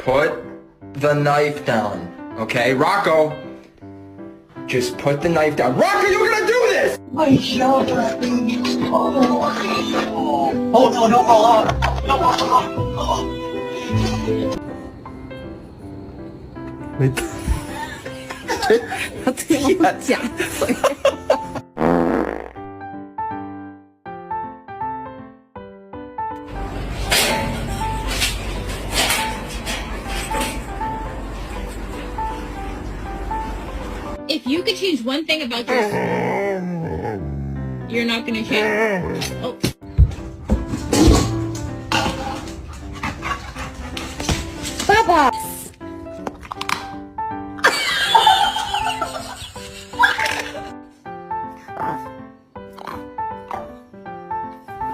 Put the knife down, okay? Rocco, just put the knife down. Rocco, you're gonna do this! My shoulder. Oh no, no, oh, no, oh. 他最后夹嘴。If you could change one thing about yourself, you're not gonna change. Oh. Papa!